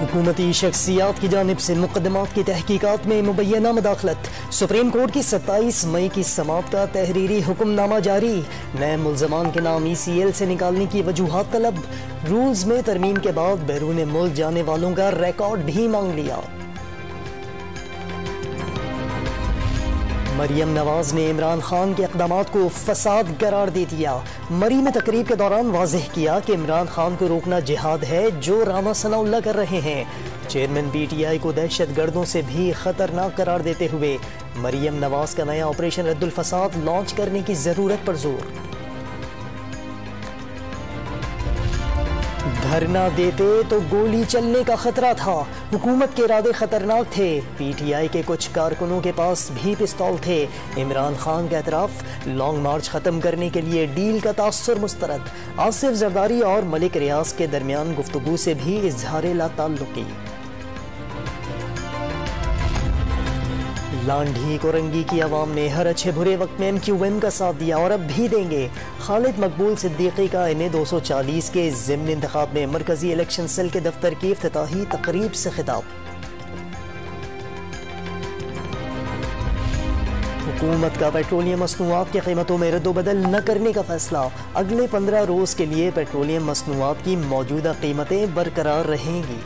हुकूमती शख्सियात की जानिब से मुकदमात की तहकीकात में मुबैना मदाखलत। सुप्रीम कोर्ट की 27 मई की समाअत का तहरीरी हुक्मनामा जारी। नए मुल्ज़मान के नाम ECL से निकालने की वजूहात तलब। रूल्स में तरमीम के बाद बैरून मुल्क जाने वालों का रिकॉर्ड भी मांग लिया। मरियम नवाज ने इमरान खान के इक़दामात को फसाद करार दे दिया। मरी में तकरीब के दौरान वाज़ेह किया कि इमरान खान को रोकना जिहाद है जो राना सनाउल्लाह कर रहे हैं। चेयरमैन PTI को दहशत गर्दों से भी खतरनाक करार देते हुए मरियम नवाज का नया ऑपरेशन रद्दुल फसाद लॉन्च करने की जरूरत पर जोर। धरना देते तो गोली चलने का खतरा था। हुकूमत के इरादे खतरनाक थे। PTI के कुछ कारकुनों के पास भी पिस्तौल थे। इमरान खान का एतराफ। लॉन्ग मार्च खत्म करने के लिए डील का तासुर मुस्तरद। आसिफ जरदारी और मलिक रियाज के दरमियान गुफ्तगू से भी इजहार लाताल्लुकी। लांढी कोरंगी की आवाम ने हर अच्छे बुरे वक्त में MQM का साथ दिया और अब भी देंगे। खालिद मकबूल सिद्दीकी का इन्हें 240 के ज़िम्नी इंतखाब में मरकजी इलेक्शन सेल के दफ्तर की इफ्तिताही तकरीब से खिताब। हुकूमत का पेट्रोलियम मसनूआत की कीमतों में रद्दोबदल न करने का फैसला। अगले 15 रोज के लिए पेट्रोलियम मसनूआत की मौजूदा कीमतें बरकरार रहेंगी।